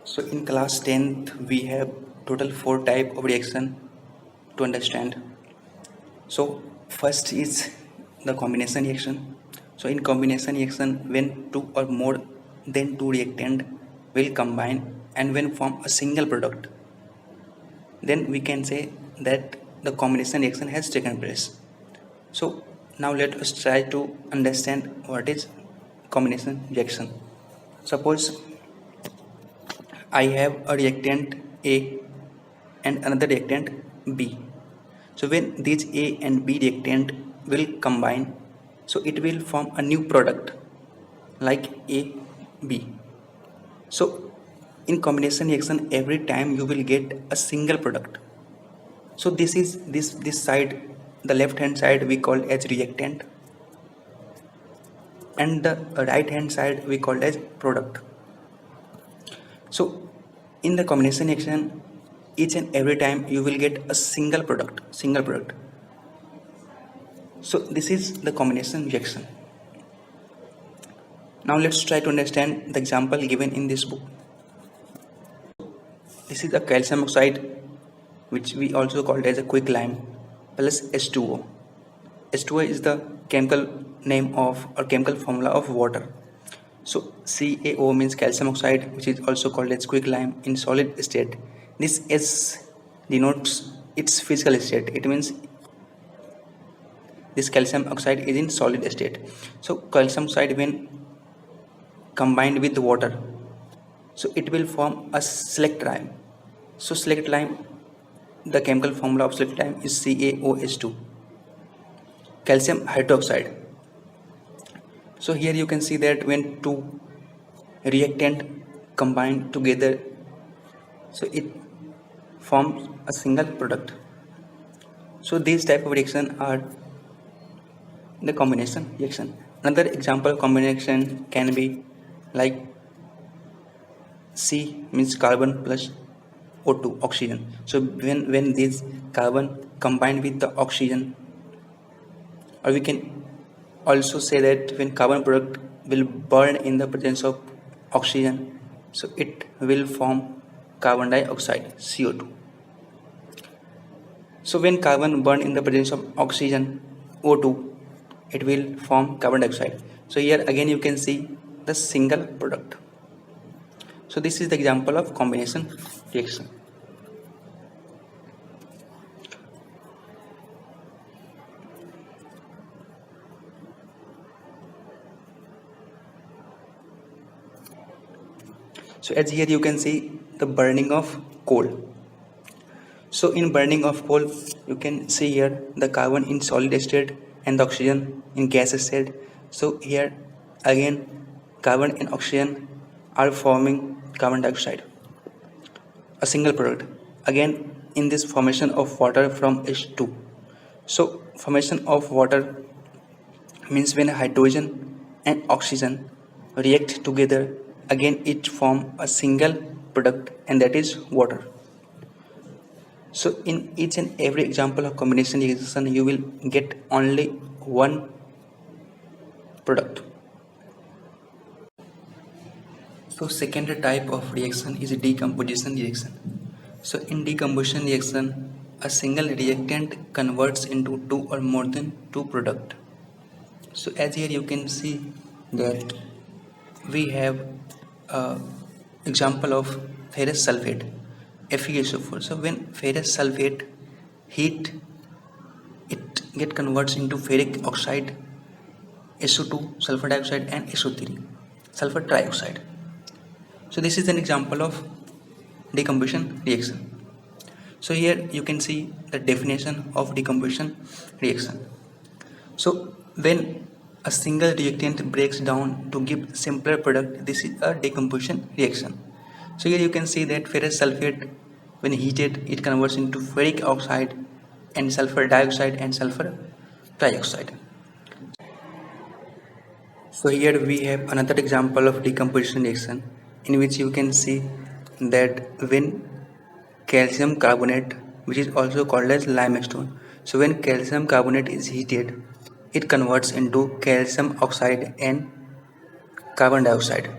So in class 10th we have total 4 type of reaction to understand. So first is the combination reaction. So in combination reaction, when two or more than two reactant will combine and when form a single product, then we can say that the combination reaction has taken place. So now let us try to understand what is combination reaction. Suppose I have a reactant A and another reactant B. So when these A and B reactant will combine, so it will form a new product like AB. So in combination reaction, every time you will get a single product. So this is this side, the left hand side we call as reactant, and the right hand side we call as product. So in the combination reaction, each and every time you will get a single product. So this is the combination reaction. Now let's try to understand the example given in this book. This is a calcium oxide, which we also called as a quicklime, plus H2O. H2O is the chemical name of or chemical formula of water. So CaO means calcium oxide, which is also called as quicklime in solid state. This S denotes its physical state. It means this calcium oxide is in solid state. So calcium oxide when combined with water, so it will form a select lime. So select lime, the chemical formula of select lime is CaOH2, calcium hydroxide. So here you can see that when two reactant combine together, so it forms a single product. So these type of reaction are the combination reaction. Another example of combination can be like C means carbon plus O2 oxygen. So when this carbon combine with the oxygen, or we can also say that when carbon product will burn in the presence of oxygen, so it will form carbon dioxide CO2. So when carbon burn in the presence of oxygen O2, it will form carbon dioxide. So here again you can see the single product. So this is the example of combination reaction. So as here you can see the burning of coal. So in burning of coal, you can see here the carbon in solid state and the oxygen in gas state. So here again carbon and oxygen are forming carbon dioxide, a single product. Again in this formation of water from H2. So formation of water means when hydrogen and oxygen react together, again it form a single product, and that is water. So in each and every example of combination reaction, you will get only one product. So second type of reaction is decomposition reaction. So in decomposition reaction, a single reactant converts into two or more than two product. So as here you can see that we have example of ferrous sulfate, FeSO4. So when ferrous sulfate heat, it get converts into ferric oxide, SO2, sulfur dioxide, and SO3, sulfur trioxide. So this is an example of decomposition reaction. So here you can see the definition of decomposition reaction. So when a single reactant breaks down to give simpler product, this is a decomposition reaction. So here you can see that ferrous sulfate, when heated, it converts into ferric oxide and sulfur dioxide and sulfur trioxide. So here we have another example of decomposition reaction in which you can see that when calcium carbonate, which is also called as limestone, so when calcium carbonate is heated, it converts into calcium oxide and carbon dioxide.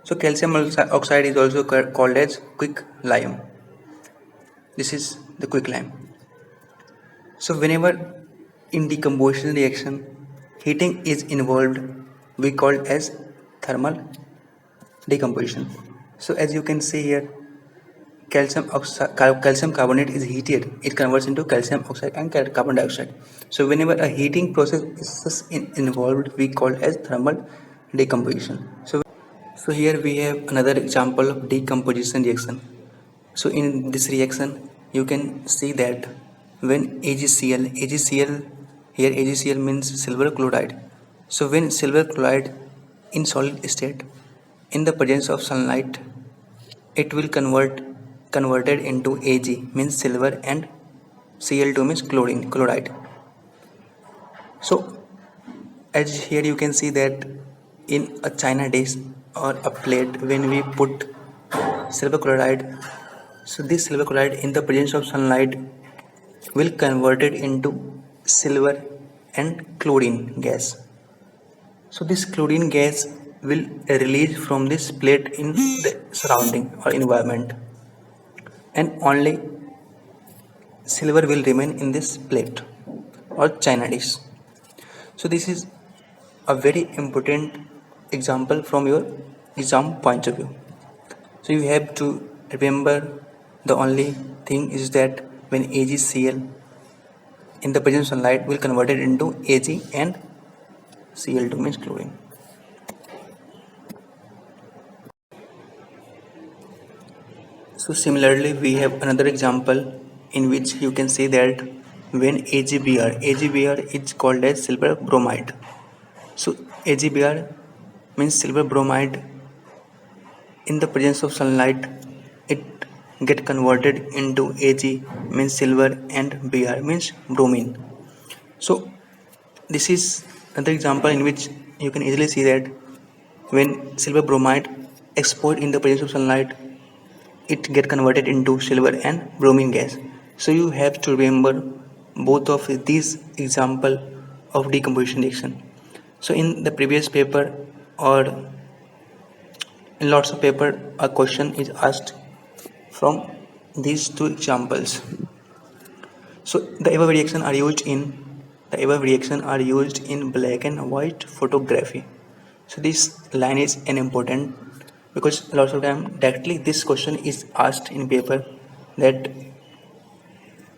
So calcium oxide is also called as quicklime. This is the quicklime. So whenever in decomposition reaction heating is involved, we call it as thermal decomposition. So as you can see here, calcium carbonate is heated, it converts into calcium oxide and carbon dioxide. So whenever a heating process is involved, we call it as thermal decomposition. So here we have another example of decomposition reaction. So in this reaction, you can see that when AgCl, here AgCl means silver chloride. So when silver chloride in solid state, in the presence of sunlight, it will converted into Ag means silver and Cl2 means chloride. So as here you can see that in a china dish or a plate, when we put silver chloride, so this silver chloride in the presence of sunlight will convert it into silver and chlorine gas. So this chlorine gas will release from this plate in the surrounding or environment, and only silver will remain in this plate or china dish. So this is a very important example from your exam point of view. So you have to remember, the only thing is that when AgCl in the presence of sunlight will convert it into Ag and Cl2 means chlorine. So similarly we have another example in which you can see that when AgBr is called as silver bromide. So AgBr means silver bromide in the presence of sunlight, it get converted into Ag means silver and Br means bromine. So this is another example in which you can easily see that when silver bromide exposed in the presence of sunlight, it get converted into silver and bromine gas. So you have to remember both of these example of decomposition reaction. So in the previous paper or in lots of paper, a question is asked from these two examples. So the above reaction are used in black and white photography. So this line is an important, because lots of time directly this question is asked in paper, that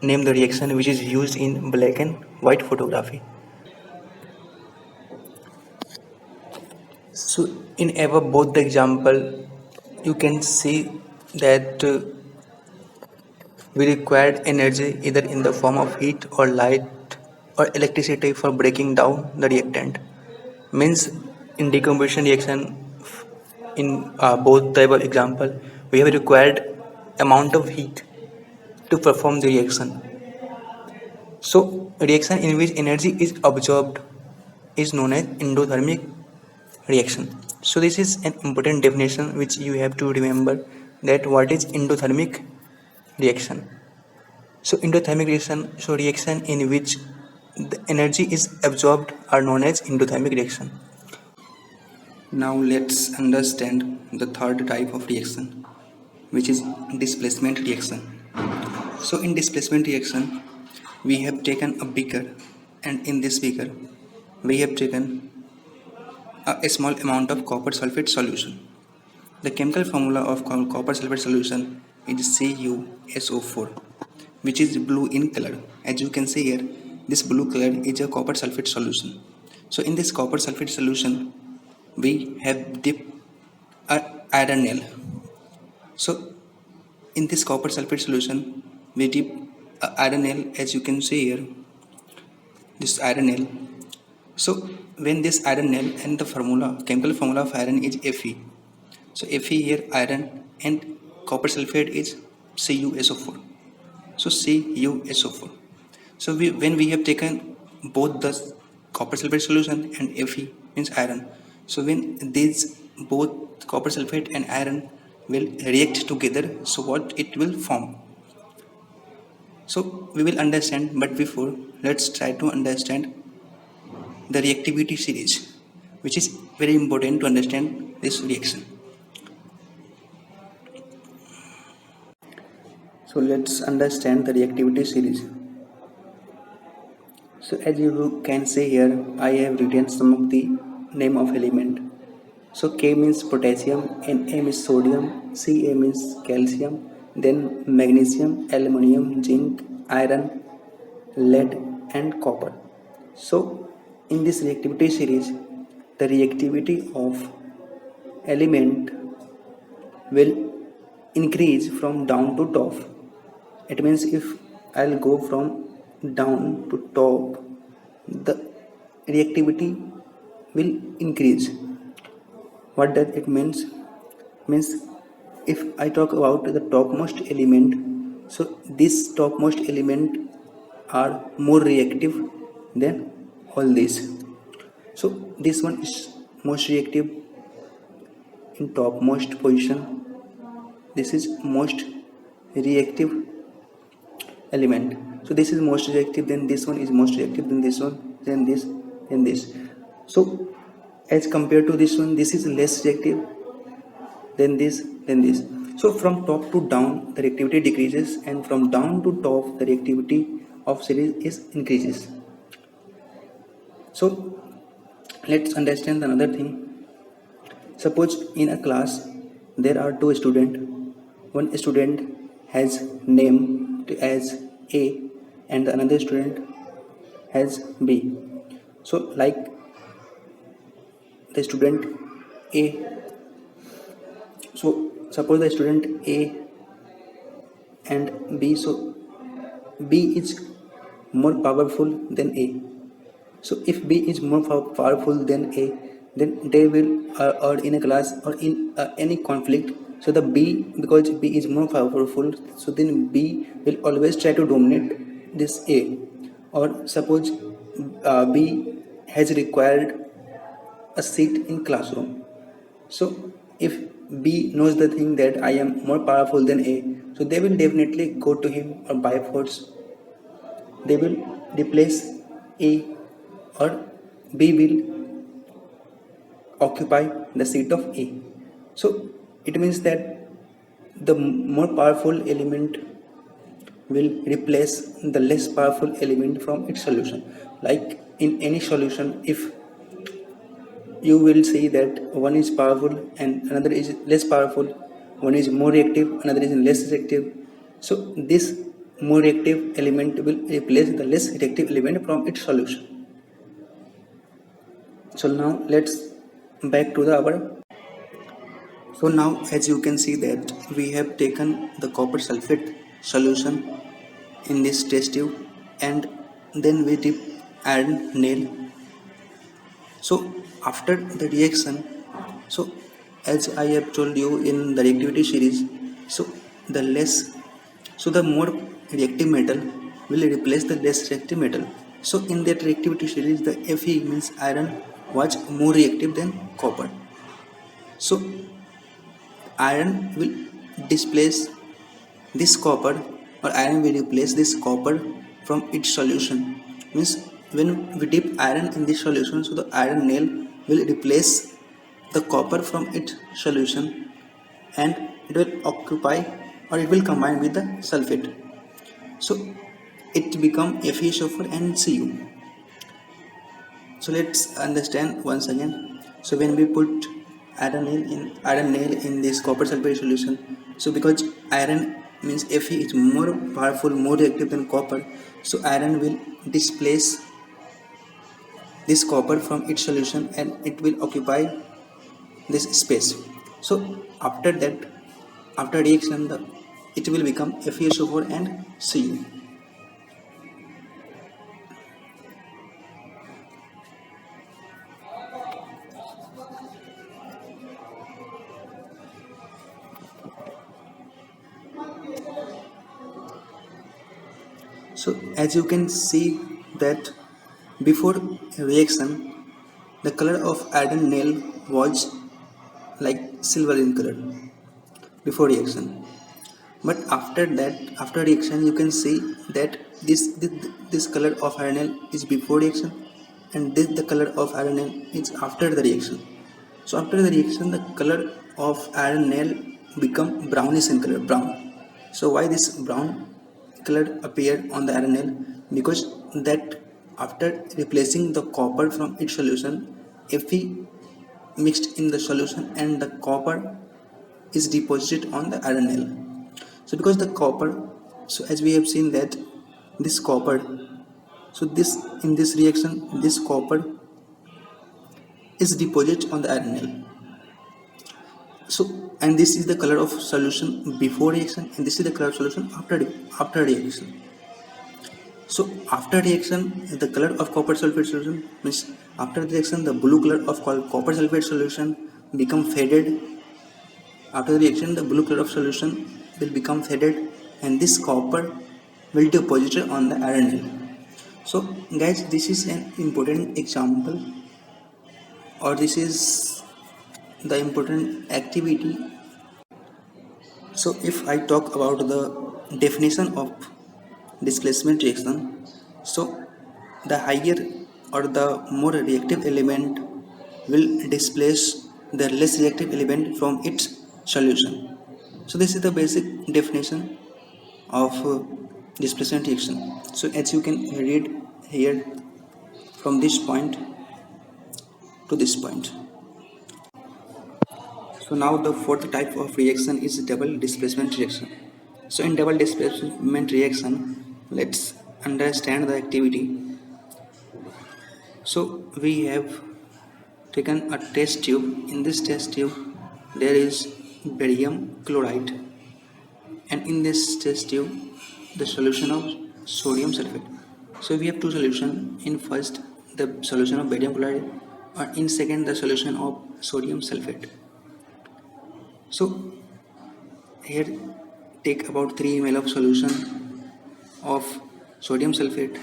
name the reaction which is used in black and white photography. So in above both the example, you can see that we required energy either in the form of heat or light or electricity for breaking down the reactant. Means in decomposition reaction, in both the above example, we have required amount of heat to perform the reaction. So reaction in which energy is absorbed is known as endothermic reaction. So this is an important definition which you have to remember, that what is endothermic reaction. So endothermic reaction, so reaction in which the energy is absorbed are known as endothermic reaction. Now let's understand the third type of reaction, which is displacement reaction. So in displacement reaction, we have taken a beaker, and in this beaker we have taken a small amount of copper sulfate solution. The chemical formula of copper sulfate solution is CuSO4, which is blue in color. As you can see here, this blue color is a copper sulfate solution. So in this copper sulfate solution, we have dipped a iron nail. So in this copper sulfate solution, we dip a iron nail, as you can see here, this iron nail. So when this iron nail, and the chemical formula of iron is Fe. So Fe here iron, and copper sulfate is CuSO4. So CuSO4. So when we have taken both the copper sulfate solution and Fe means iron. So when these both copper sulfate and iron will react together, so what it will form? So we will understand, but before, let's try to understand the reactivity series, which is very important to understand this reaction. So let's understand the reactivity series. So as you can see here, I have written some of the name of element. So K means potassium, Na means sodium, Ca means calcium, then magnesium, aluminium, zinc, iron, lead and copper. So in this reactivity series, the reactivity of element will increase from down to top. It means if I'll go from down to top, the reactivity will increase. What does it means? Means if I talk about the topmost element, so this topmost element are more reactive than all these. So this one is most reactive in topmost position. This is most reactive element. So this is most reactive, then this one is most reactive, then this one, then this, then this. So as compared to this one, this is less reactive, then this, then this. So from top to down the reactivity decreases, and from down to top the reactivity of series is increases. So let's understand another thing. Suppose in a class there are two students. One student has name as A and the another student has B. So like the student A, so suppose the student A and B, so B is more powerful than A. So if B is more powerful than A, then they will or in a class or in any conflict, so the B, because B is more powerful, so then B will always try to dominate this A. Or suppose B has required a seat in classroom. So if B knows the thing that I am more powerful than A, so they will definitely go to him, or by force they will replace A, or B will occupy the seat of A. So it means that the more powerful element will replace the less powerful element from its solution. Like in any solution, if you will see that one is powerful and another is less powerful, one is more reactive, another is less reactive. So this more reactive element will replace the less reactive element from its solution. So now let's back to the our. So now as you can see that we have taken the copper sulfate solution in this test tube, and then we dip iron nail. So after the reaction, so as I have told you in the reactivity series, so the less, so the more reactive metal will replace the less reactive metal. So in that reactivity series, the Fe means iron was more reactive than copper. So iron will displace this copper, or iron will replace this copper from its solution. Means when we dip iron in this solution, so the iron nail will replace the copper from its solution, and it will occupy, or it will combine with the sulfate. So it become FeSO4 and Cu. So let's understand once again. So when we put iron nail in this copper sulfate solution, so because iron means Fe is more powerful, more reactive than copper, so iron will displace this copper from its solution, and it will occupy this space. So after that, after reaction, it will become FeSO4 and Cu. So as you can see that before reaction, the color of iron nail was like silver in color before reaction. But after that, after reaction, you can see that this color of iron nail is before reaction, and this the color of iron nail is after the reaction. So after the reaction, the color of iron nail become brownish in color, brown. So why this brown color appeared on the RNL? Because that after replacing the copper from its solution, Fe mixed in the solution and the copper is deposited on the RNL. So because the copper, so as we have seen that this copper, so this in this reaction this copper is deposited on the RNL. So and this is the color of solution before reaction and this is the color of solution after reaction. So after reaction the color of copper sulfate solution means after the reaction the blue color of copper sulfate solution become faded. After the reaction the blue color of solution will become faded and this copper will deposit on the RNL. So guys, this is an important example or this is the important activity. So if I talk about the definition of displacement reaction, so the higher or the more reactive element will displace the less reactive element from its solution. So this is the basic definition of displacement reaction. So as you can read here from this point to this point. So now the fourth type of reaction is double displacement reaction. So in double displacement reaction, let's understand the activity. So we have taken a test tube. In this test tube there is barium chloride and in this test tube the solution of sodium sulfate. So we have two solutions. In first the solution of barium chloride or in second the solution of sodium sulfate. So here take about 3 ml of solution of sodium sulfate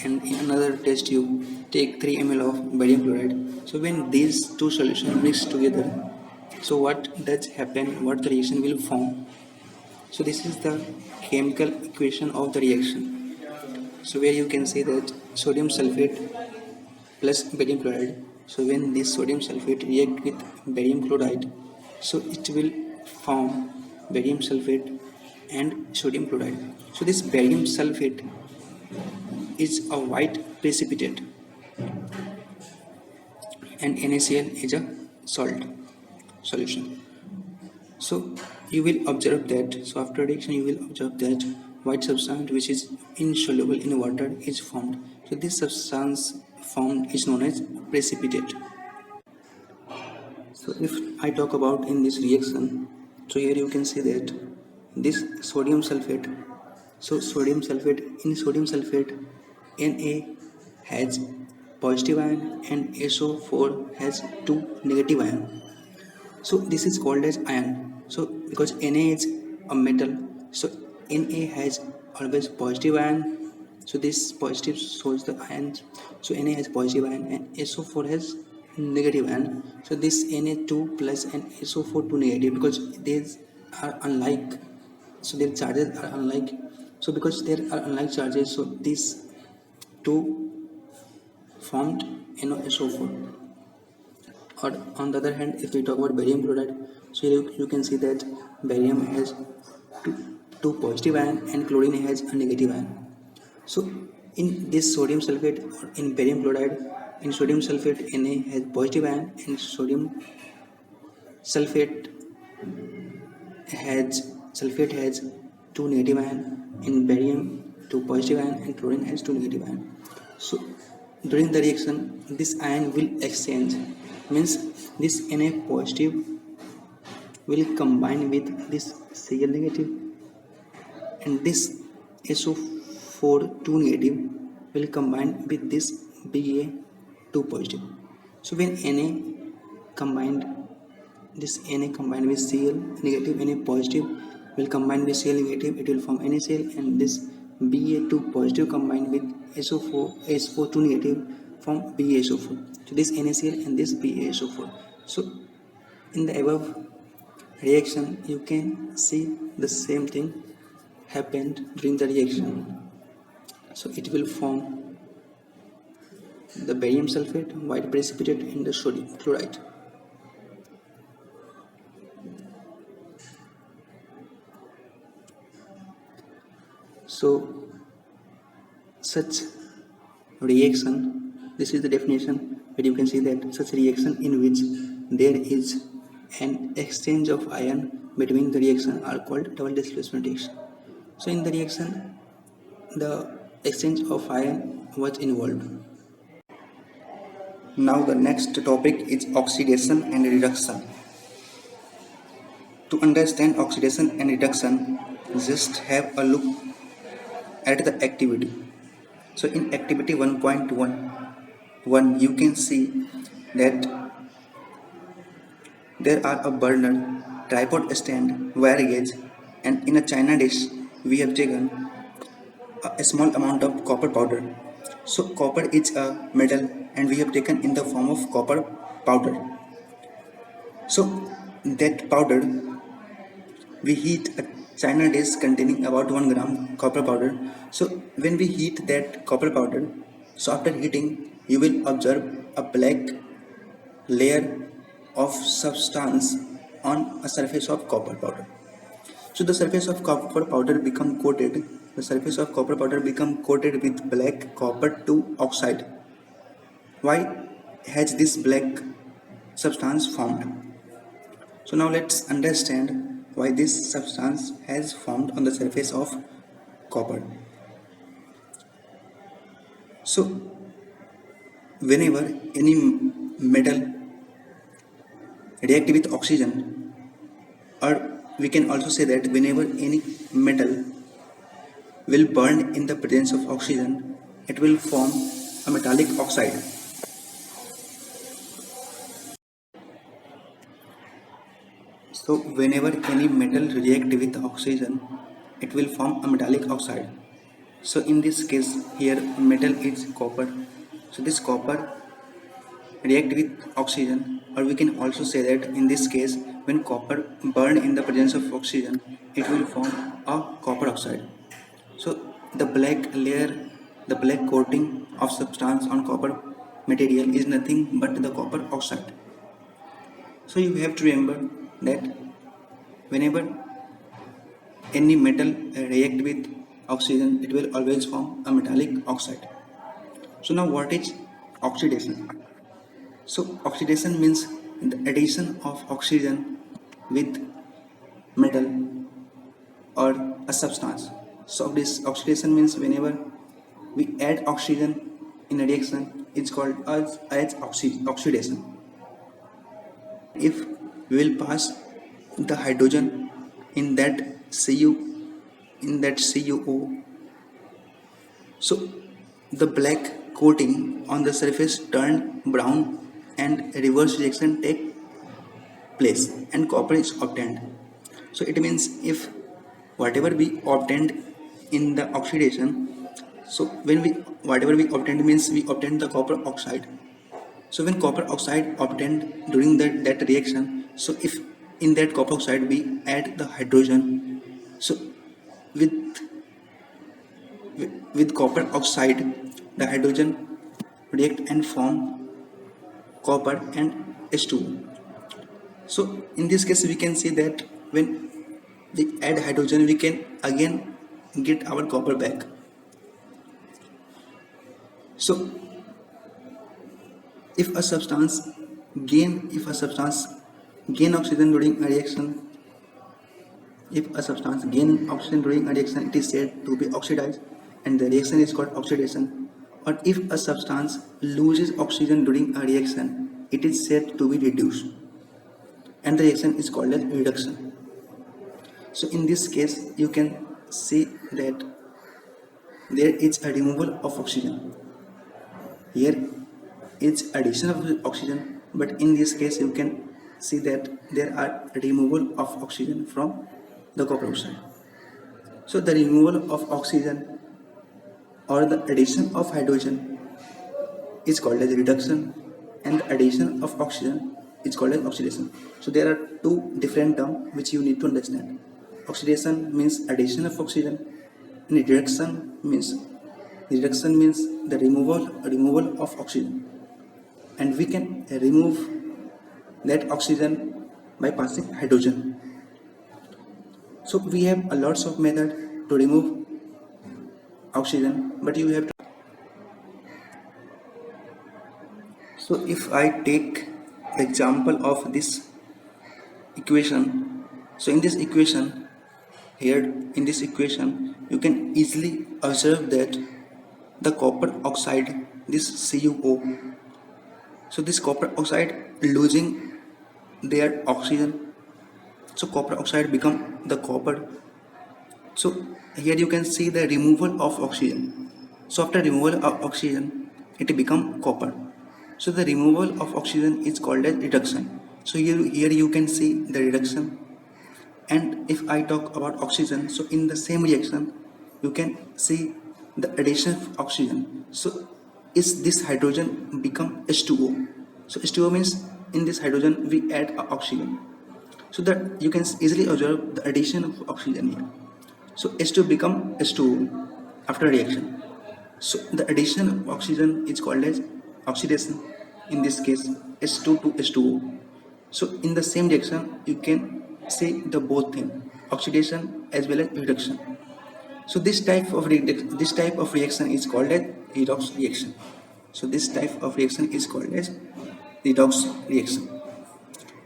and in another test tube take 3 ml of barium chloride. So when these two solutions mix together, so what does happen, what the reaction will form? So this is the chemical equation of the reaction. So where you can see that sodium sulfate plus barium chloride. So when this sodium sulfate react with barium chloride, so it will form barium sulfate and sodium chloride. So this barium sulfate is a white precipitate and NaCl is a salt solution. So you will observe that, so after reaction you will observe that white substance which is insoluble in water is formed. So this substance formed is known as precipitate. So if I talk about in this reaction, so here you can see that this sodium sulfate, so sodium sulfate, in sodium sulfate Na has positive ion and SO4 has 2 negative ion. So this is called as ion. So because Na is a metal, so Na has always positive ion. So this positive shows the ions. So Na has positive ion and SO4 has negative ion. So this Na2 plus and SO4 2 negative because these are unlike. So their charges are unlike. So because there are unlike charges, so these two formed NaSO4. Or on the other hand, if we talk about barium chloride, so you can see that barium has two positive ion and chlorine has a negative ion. So in this sodium sulfate or in barium chloride, in sodium sulfate Na has positive ion and sodium sulfate has 2 negative ion, in barium 2 positive ion and chlorine has 2 negative ion. So during the reaction this ion will exchange, means this Na positive will combine with this Cl negative and this SO4 2 negative will combine with this Ba2 positive. So when Na combined with Cl negative, Na positive will combine with Cl negative, it will form NaCl and this Ba2 positive combined with SO4 2 negative form BaSO4. So this NaCl and this BaSO4. So in the above reaction you can see the same thing happened during the reaction. So it will form the barium sulfate, white precipitate and the sodium chloride. So such reaction, this is the definition, where you can see that such reaction in which there is an exchange of ion between the reaction are called double displacement reaction. So in the reaction, the exchange of ion was involved. Now the next topic is oxidation and reduction. To understand oxidation and reduction, just have a look at the activity. So in activity 1.1, you can see that there are a burner, tripod stand, wire gauge, and in a china dish we have taken a small amount of copper powder. So copper is a metal and we have taken in the form of copper powder. So that powder, we heat a china dish containing about 1 gram copper powder. So when we heat that copper powder, so after heating you will observe a black layer of substance on a surface of copper powder. So the surface of copper powder become coated. The surface of copper powder become coated with black copper 2 oxide. Why has this black substance formed? So now let's understand why this substance has formed on the surface of copper. So whenever any metal react with oxygen, or we can also say that whenever any metal will burn in the presence of oxygen, it will form a metallic oxide. So whenever any metal react with oxygen, it will form a metallic oxide. So in this case here metal is copper. So this copper react with oxygen, or we can also say that in this case when copper burn in the presence of oxygen, it will form a copper oxide. So the black layer, the black coating of substance on copper material is nothing but the copper oxide. So you have to remember that whenever any metal react with oxygen, it will always form a metallic oxide. So now what is oxidation? So oxidation means the addition of oxygen with metal or a substance. So this oxidation means whenever we add oxygen in a reaction, it's called as oxidation. If we will pass the hydrogen in that CuO, so the black coating on the surface turn brown and reverse reaction take place and copper is obtained. So it means if whatever we obtained in the oxidation, so when we whatever we obtained means we obtained the copper oxide. So when copper oxide obtained during that reaction, so if in that copper oxide we add the hydrogen, so with with copper oxide, the hydrogen react and form copper and H2O. So in this case we can see that when we add hydrogen we can again get our copper back. So if a substance gain oxygen during a reaction, it is said to be oxidized and the reaction is called oxidation. Or if a substance loses oxygen during a reaction, it is said to be reduced and the reaction is called as reduction. So in this case you can see that there is a removal of oxygen. Here is addition of oxygen, but in this case you can see that there are removal of oxygen from the copper oxide. So the removal of oxygen or the addition of hydrogen is called as reduction and the addition of oxygen is called as oxidation. So there are two different terms which you need to understand. Oxidation means addition of oxygen and reduction means the removal of oxygen, and we can remove that oxygen by passing hydrogen. So we have a lots of method to remove oxygen, but you have to. So if I take the example of this equation, so in this equation, here in this equation, you can easily observe that the copper oxide, this CuO, so this copper oxide losing their oxygen, so copper oxide become the copper. So here you can see the removal of oxygen. So after removal of oxygen, it become copper. So the removal of oxygen is called as reduction. So here you can see the reduction. And if I talk about oxygen, so in the same reaction, you can see the addition of oxygen. So is this hydrogen become H2O? So H2O means in this hydrogen we add a oxygen. So that you can easily observe the addition of oxygen here. So H2 become H2O after reaction. So the addition of oxygen is called as oxidation. In this case, H2 to H2O. So in the same reaction, you can say the both thing, oxidation as well as reduction. So this type of reaction is called as redox reaction. So this type of reaction is called as redox reaction.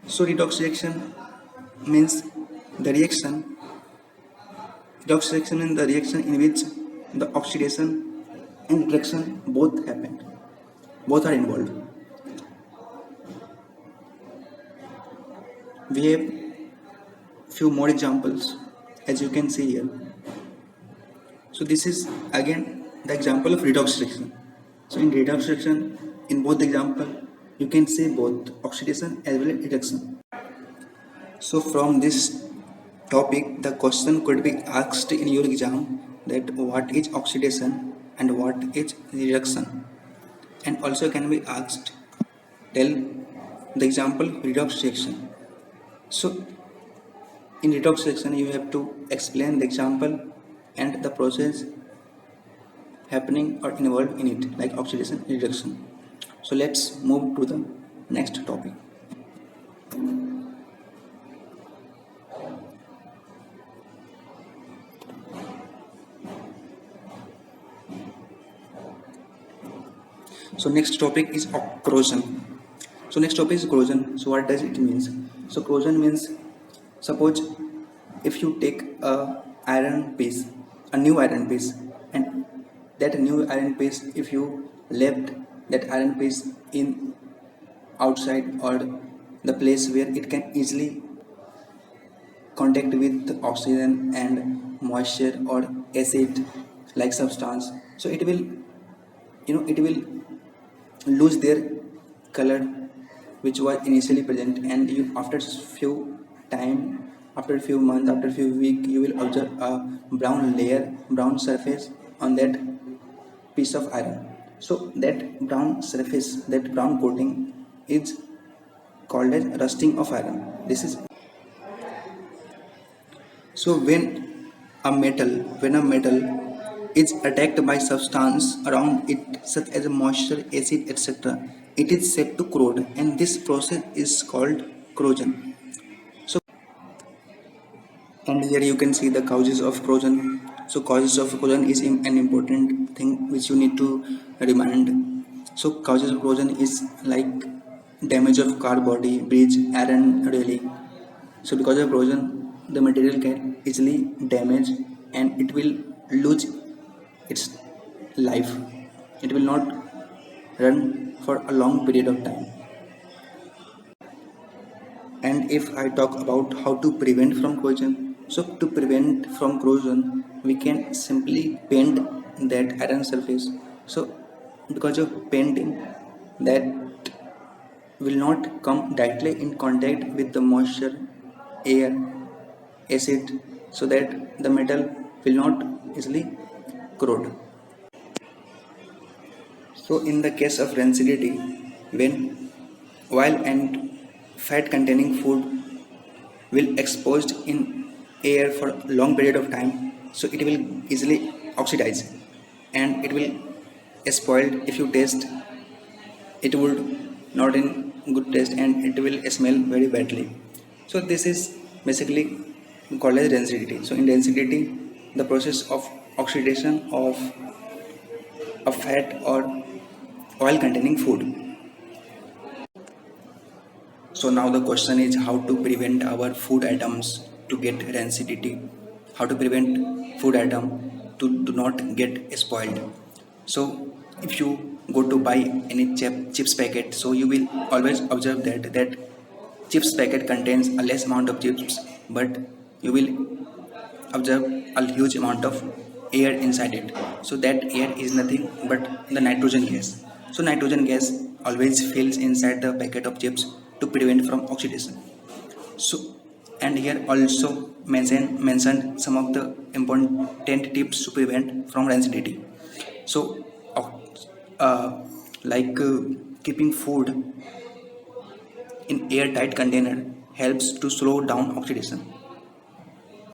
So redox reaction means the reaction. Redox reaction means the reaction in which the oxidation and reduction both happen. Both are involved. We have few more examples as you can see here. So this is again the example of redox reaction. So in redox reaction, in both example, you can see both oxidation as well as reduction. So from this topic, the question could be asked in your exam that what is oxidation and what is reduction, and also can be asked tell the example redox reaction. So in redox reaction, you have to explain the example and the process happening or involved in it, like oxidation and reduction. So let's move to the next topic. So next topic is corrosion. So next topic is corrosion. So what does it mean? So corrosion means, suppose if you take a iron piece, a new iron piece, and that new iron piece, if you left that iron piece in outside or the place where it can easily contact with oxygen and moisture or acid like substance, so it will it will lose their color which was initially present, and you after few time, after few months, after few weeks, you will observe a brown layer, brown surface on that piece of iron. So that brown surface, that brown coating is called as rusting of iron. This is so when a metal is attacked by substance around it such as moisture, acid, etc., it is said to corrode, and this process is called corrosion. So and here you can see the causes of corrosion. So causes of corrosion is an important thing which you need to remind. So causes of corrosion is like damage of car body, bridge, iron railing. So because of corrosion, the material can easily damage and it will lose its life. It will not run for a long period of time. And if I talk about how to prevent from corrosion, so to prevent from corrosion, we can simply paint that iron surface. So because of painting, that will not come directly in contact with the moisture, air, acid, so that the metal will not easily corrode. So in the case of rancidity, when oil and fat containing food will exposed in air for a long period of time, so it will easily oxidize and it will spoil. If you taste, it would not in good taste and it will smell very badly. So this is basically called as rancidity. So in rancidity, the process of oxidation of a fat or oil containing food. So now the question is how to prevent our food items to get rancidity, how to prevent food item to do not get spoiled. So if you go to buy any chips packet, so you will always observe that chips packet contains a less amount of chips, but you will observe a huge amount of air inside it. So that air is nothing but the nitrogen gas. So nitrogen gas always fills inside the packet of chips to prevent from oxidation. So and here also mentioned some of the important tips to prevent from rancidity. So uh, like keeping food in airtight container helps to slow down oxidation.